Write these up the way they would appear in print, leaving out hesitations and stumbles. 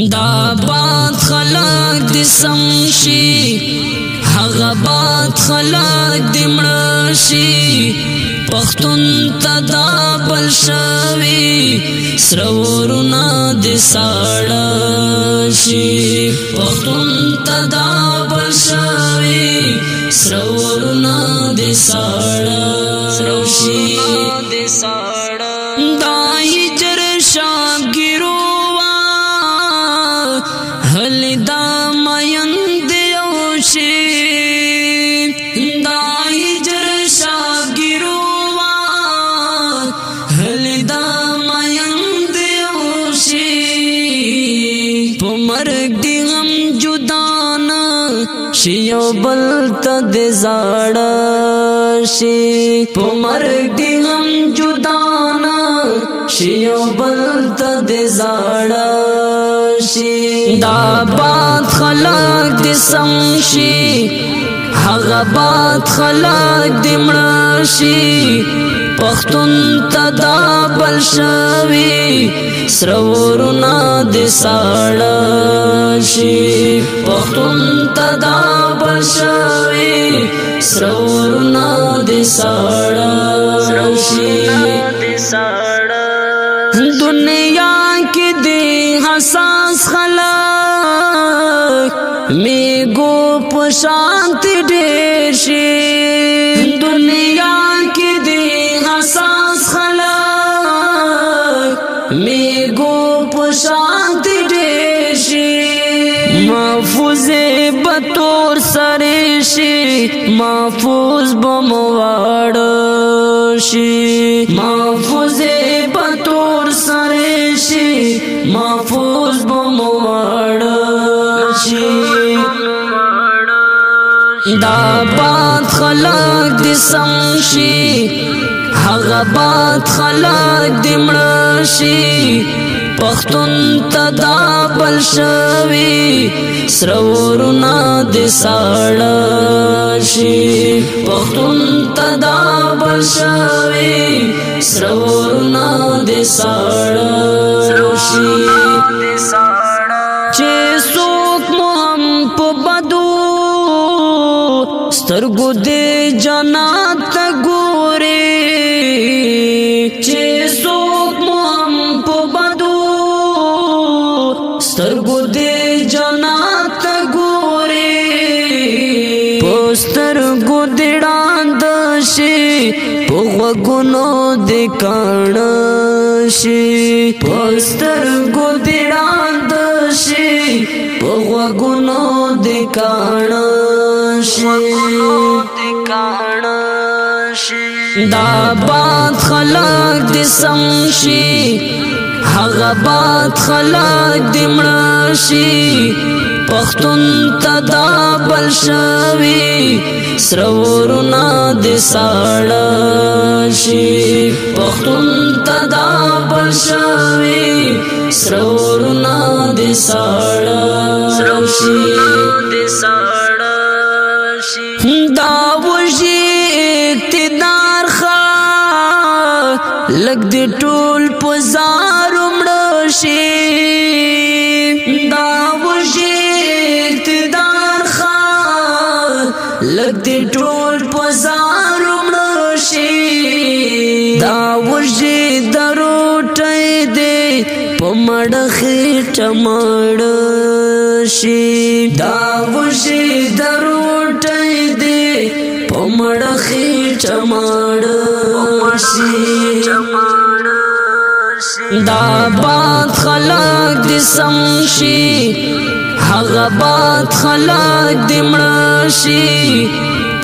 دا باد خلق دی سمشی هغه باد خلق دی مړشی پختون تدا بل شوی سرورنا دی ساړشی پختون تدا بل شوی سرورنا دی ساړشی دا هجر شام ګرو دا مین دیوشی دا هجر شاگیرو هلی دا مین دیوشی پو مرگ دی غم جدانا شیو بلتا دی زاڑشی پو مرگ دی غم جدانا شیو بلتا دی زاڑشی دا باد خلق دی سمشی هغه باد خلق دی مړشی پختون تدا بل شوی سرورنا دی ساړشی پختون تدا بل شوی سرورنا دی ساړشی دنیا کی دی حساس خلق میگو پشانتی ډیر شي دنیا کی دی حساس خلق میگو پشانتی ډیر شي محفوظ بطور سره شي محفوظ بمواړ شي محفوظ بطور سره شي محفوظ بمواړ شي دا باد خلق دی سمشي هغه باد خلق دی مړشي پختون تدا بل شوی سرورنا دی ساړشي پختون تدا بل شوی سرورنا دی ساړشي چې څوک مو هم په بدو سترګو دی جنات ګوري چې څوک مو هم په بدو سترګو دی جنات ګوري پسترګو دی ډاند شي په غوږونو دی کاڼ شي پسترګو دی ډاند شي په غوږونو دی کاڼ شي دا باد خلق دی سمشي هغه باد خلق دی مړشي پختون تدا بل شوی سرورنا دی ساړشي پختون تدا بل شوی سرورنا دی ساړشي دا وجی اقتدار خوا لگ دی ټول پزار مړشي دا وجی اقتدار خوا لگ دی ټول پزار مړشي دا وجی دروټي دی پمړخي ټمړشي دا وجی دروټي دی پمړخي ټمړشي دا باد خلق دی سمشي هغه باد خلق دی مړشي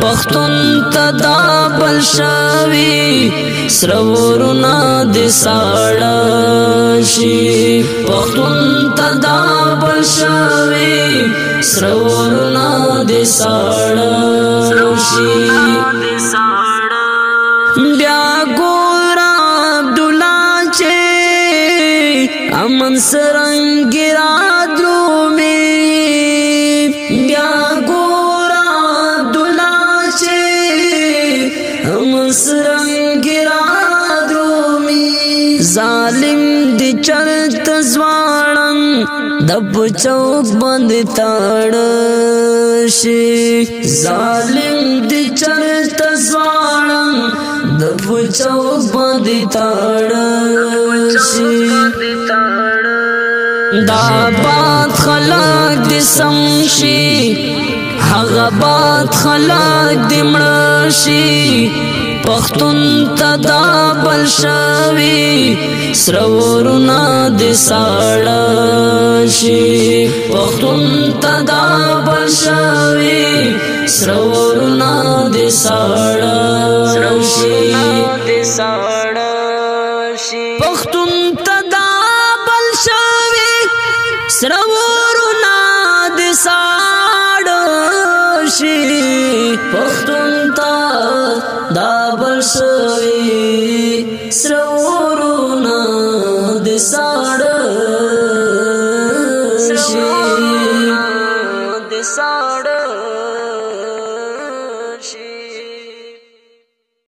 پختون تدا بل شوی سرورنا دی ساړشي پختون تدا بل شوی سرورنا دی ساړشي بیا ګور عبدالله چې امن سرنګ رادرومي بیا ګور عبدالله چې امن سرنګ رادرومي ظالم دی چلت زوانن دب چوک باندې تاړ شي ظالم دې چرته زوړم دب چوک باندې تاړ شي دا باد خلق دې سم شي هغه باد خلق دې مړ شي پختون تدا بل شوی سرورنا دې ساړه شي پختون تدا بل شوی سرورنا دې ساړه شي پختون تدا بل شوی سرورنا دې ساړه شي پختون تدا بل شوی سرورنا دې ساړه شي